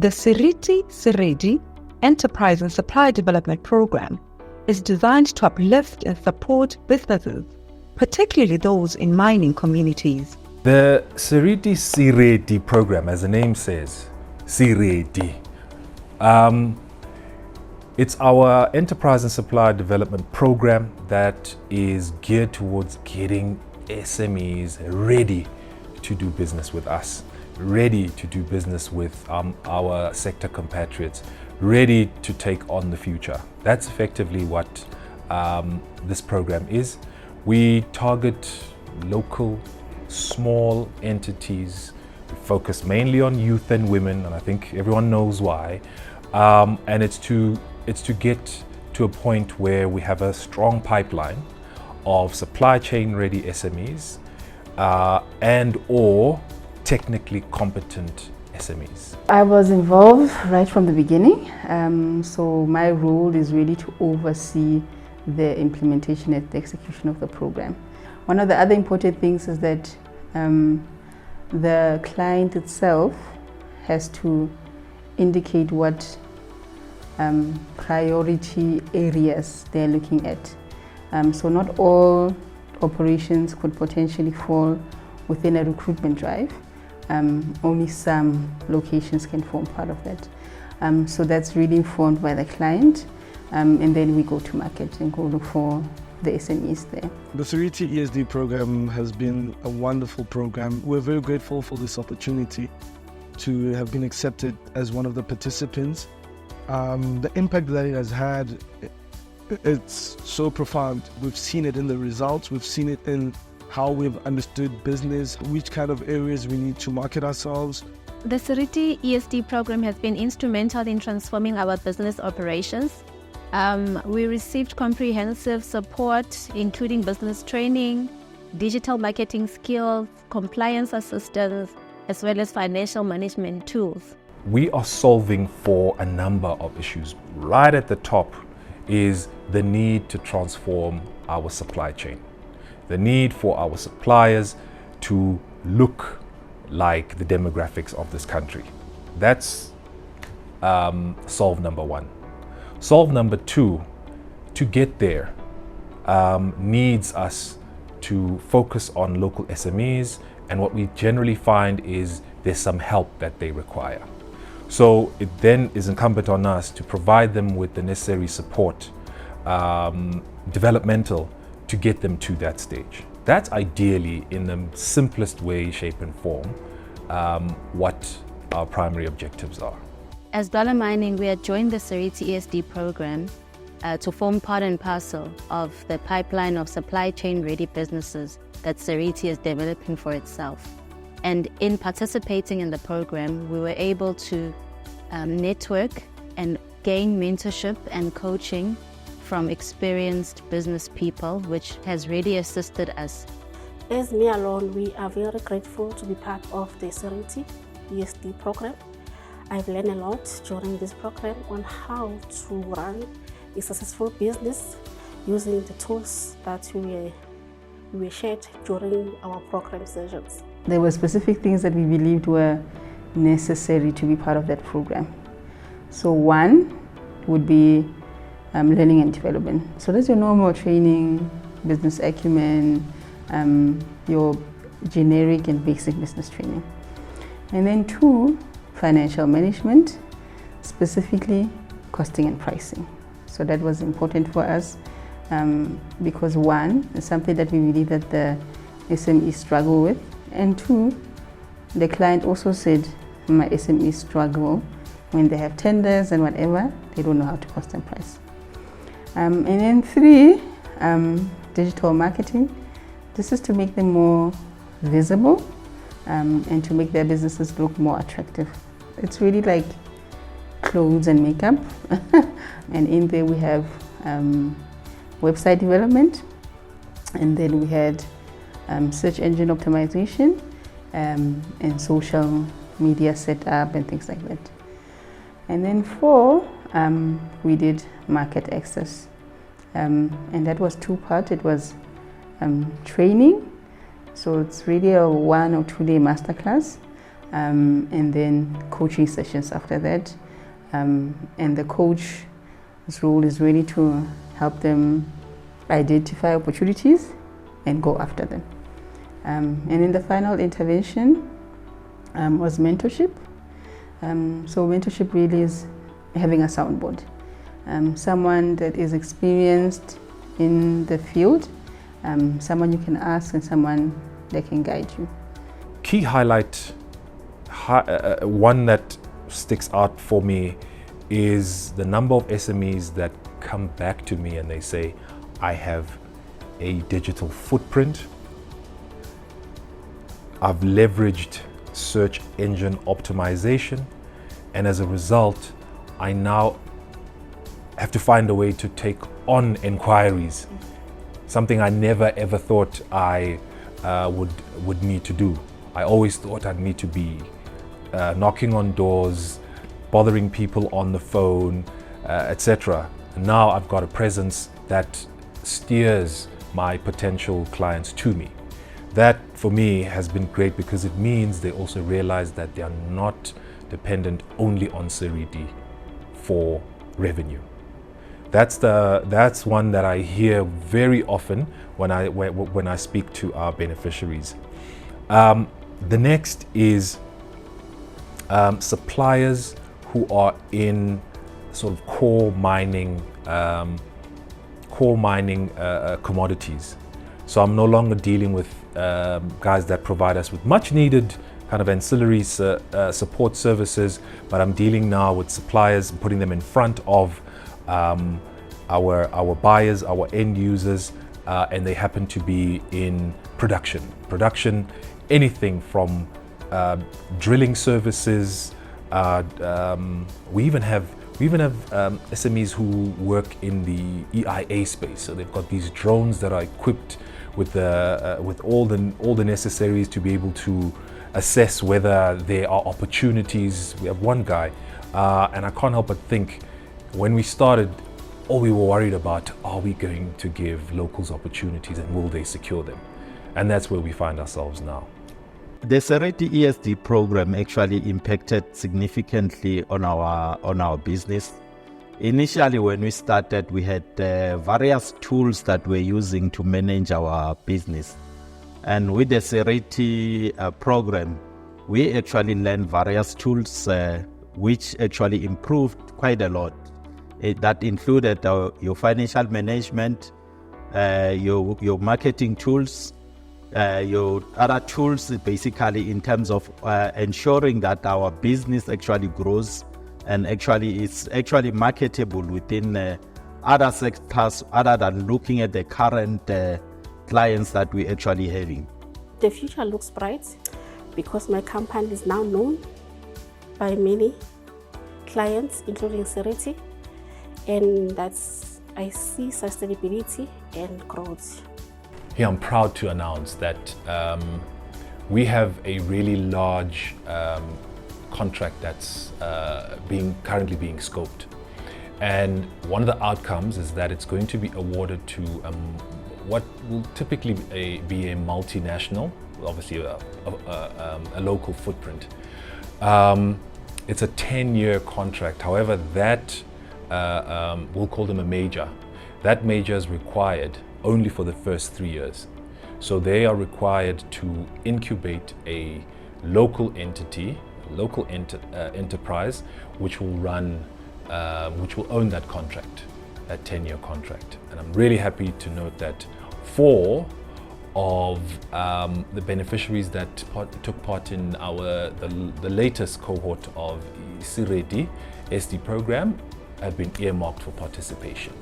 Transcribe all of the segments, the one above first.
The Seriti Enterprise and Supply Development Program is designed to uplift and support businesses, particularly those in mining communities. The Seriti program, as the name says, Seriti, it's our enterprise and supply development program that is geared towards getting SMEs ready to do business with us, ready to do business with our sector compatriots, ready to take on the future. That's effectively what this program is. We target local, small entities. We focus mainly on youth and women, and I think everyone knows why. And it's to get to a point where we have a strong pipeline of supply chain ready SMEs and or technically competent SMEs. I was involved right from the beginning, so my role is really to oversee the implementation and the execution of the program. One of the other important things is that the client itself has to indicate what priority areas they're looking at. So not all operations could potentially fall within a recruitment drive. Only some locations can form part of that. So that's really informed by the client, and then we go to market and go look for the SMEs there. The Seriti ESD program has been a wonderful program. We're very grateful for this opportunity to have been accepted as one of the participants. The impact that it has had, it's so profound. We've seen it in the results, we've seen it in how we've understood business, which kind of areas we need to market ourselves. The Seriti ESD program has been instrumental in transforming our business operations. We received comprehensive support, including business training, digital marketing skills, compliance assistance, as well as financial management tools. We are solving for a number of issues. Right at the top is the need to transform our supply chain. The need for our suppliers to look like the demographics of this country. That's solve number one. Solve number two, to get there, needs us to focus on local SMEs, and what we generally find is there's some help that they require. So it then is incumbent on us to provide them with the necessary support, developmental, to get them to that stage. That's ideally, in the simplest way, shape and form, what our primary objectives are. As Dollar Mining, we have joined the Seriti ESD program to form part and parcel of the pipeline of supply chain ready businesses that Seriti is developing for itself. And in participating in the program, we were able to network and gain mentorship and coaching from experienced business people, which has really assisted us. As me alone, we are very grateful to be part of the Seriti ESD program. I've learned a lot during this program on how to run a successful business using the tools that we shared during our program sessions. There were specific things that we believed were necessary to be part of that program. So one would be learning and development. So that's your normal training, business acumen, your generic and basic business training. And then two, financial management, specifically costing and pricing. So that was important for us because one, it's something that we believe that the SMEs struggle with, and two, the client also said my SMEs struggle when they have tenders and whatever, they don't know how to cost and price. And then three, digital marketing. This is to make them more visible and to make their businesses look more attractive. It's really like clothes and makeup. And in there we have website development, and then we had search engine optimization and social media setup and things like that. And then four, we did market access. And that was two-part. It was training, so it's really a 1 or 2 day masterclass and then coaching sessions after that. And the coach's role is really to help them identify opportunities and go after them. And in the final intervention was mentorship. So mentorship really is having a soundboard. Someone that is experienced in the field, someone you can ask, and someone that can guide you. Key highlight, one that sticks out for me is the number of SMEs that come back to me and they say, I have a digital footprint, I've leveraged search engine optimization, and as a result, I now have to find a way to take on inquiries, something I never ever thought I would need to do. I always thought I'd need to be knocking on doors, bothering people on the phone, etc. Now I've got a presence that steers my potential clients to me. That for me has been great because it means they also realize that they are not dependent only on Seriti for revenue. That's one that I hear very often when I speak to our beneficiaries. The next is suppliers who are in sort of core mining commodities. So I'm no longer dealing with guys that provide us with much needed kind of ancillary support services, but I'm dealing now with suppliers and putting them in front of our buyers, our end users, and they happen to be in production, anything from drilling services. We even have SMEs who work in the EIA space. So they've got these drones that are equipped with all the necessaries to be able to assess whether there are opportunities. We have one guy, and I can't help but think, when we started, all we were worried about, are we going to give locals opportunities and will they secure them? And that's where we find ourselves now. The Seriti ESD program actually impacted significantly on our business. Initially, when we started, we had various tools that we're using to manage our business. And with the Seriti program, we actually learned various tools which actually improved quite a lot. That included your financial management, your marketing tools, your other tools, basically in terms of ensuring that our business actually grows and actually is actually marketable within other sectors other than looking at the current clients that we're actually having. The future looks bright because my company is now known by many clients, including Seriti, and I see sustainability and growth. Here I'm proud to announce that we have a really large contract that's currently being scoped. And one of the outcomes is that it's going to be awarded to what will typically be a multinational, obviously a local footprint. It's a 10-year contract. However, that we'll call them a major. That major is required only for the first 3 years. So they are required to incubate a local entity, local enterprise, which will own that contract, that 10-year contract. And I'm really happy to note that 4 of the beneficiaries that took part in the latest cohort of Seriti ESD program have been earmarked for participation.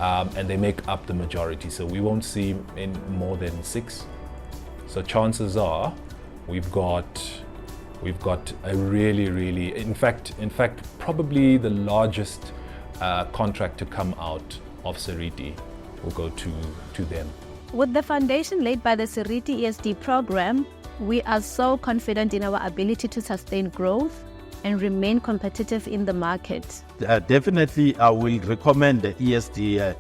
And they make up the majority, so we won't see in more than 6. So chances are we've got a really, in fact, probably the largest contract to come out of Seriti will go to them. With the foundation laid by the Seriti ESD program, we are so confident in our ability to sustain growth and remain competitive in the market. Definitely, I will recommend the ESD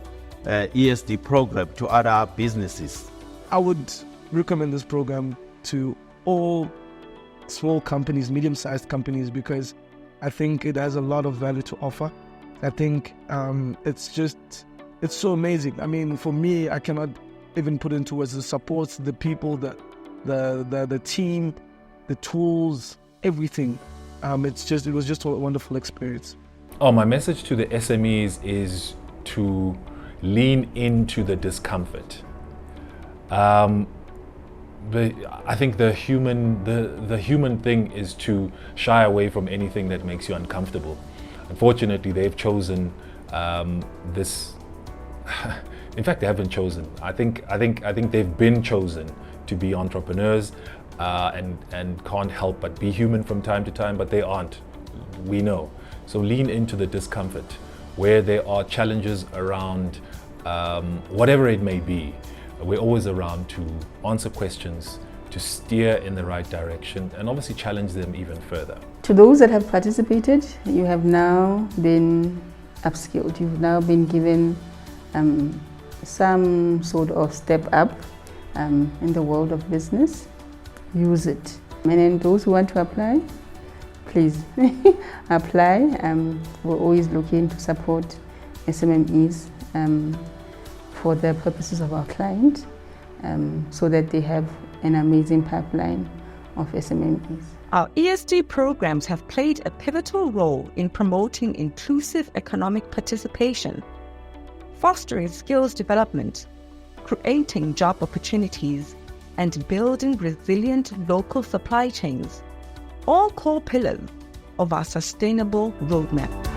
program to other businesses. I would recommend this program to all small companies, medium-sized companies, because I think it has a lot of value to offer. I think it's so amazing. I mean, for me, I cannot even put into words the support, the people, the team, the tools, everything. It was just a wonderful experience. Oh, my message to the SMEs is to lean into the discomfort. I think the human thing is to shy away from anything that makes you uncomfortable. Unfortunately, they've chosen this. In fact, they haven't chosen. I think they've been chosen to be entrepreneurs and can't help but be human from time to time, but they aren't. We know. So lean into the discomfort where there are challenges around whatever it may be. We're always around to answer questions, to steer in the right direction, and obviously challenge them even further. To those that have participated, you have now been upskilled. You've now been given some sort of step up in the world of business. Use it. And then those who want to apply, please apply. We're always looking to support SMEs for the purposes of our client, so that they have an amazing pipeline of SMEs. Our ESD programs have played a pivotal role in promoting inclusive economic participation, fostering skills development, creating job opportunities, and building resilient local supply chains, all core pillars of our sustainable roadmap.